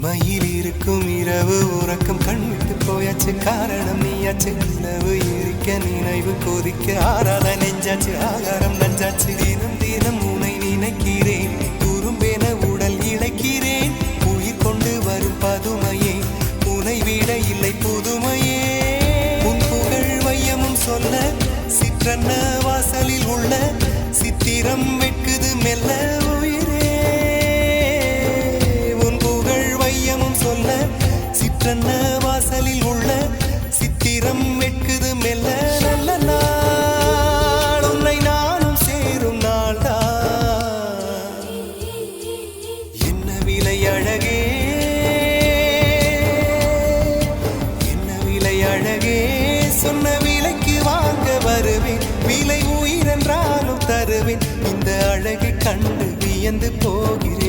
மயில் இருக்கும் இரவு உறக்கம் கண் விட்டு போயாச்சு காரணம் நீயாச்சு நிலவு எரிக்க நினைவு கொதிக்க ஆறாத நெஞ்சாச்சு ஆகாரம் நஞ்சாச்சு தினம் தினம் உனை நினைக்கிறேன் துரும்பென உடல் இழைக்கிறேன் உயிர் கொண்டு வரும் பதுமையே உனை விட இல்லை புதுமையே உன் புகழ் வையமும் சொல்ல சிற்றன்ன வாசலில் உள்ள சித்திரம் வெட்குது மெல்ல சிற்றன்ன வாசலில் உள்ள சித்திரம் வெட்குது மெல்ல நல்ல நாள் உன்னை நானும் சேரும் நாள்தான் என்ன விலை அழகே என்ன விலை அழகே சொன்ன விலைக்கு வாங்க வருவேன் விலை உயிரென்றாலும் தருவேன் இந்த அழகை கண்டு வியந்து போகிறேன்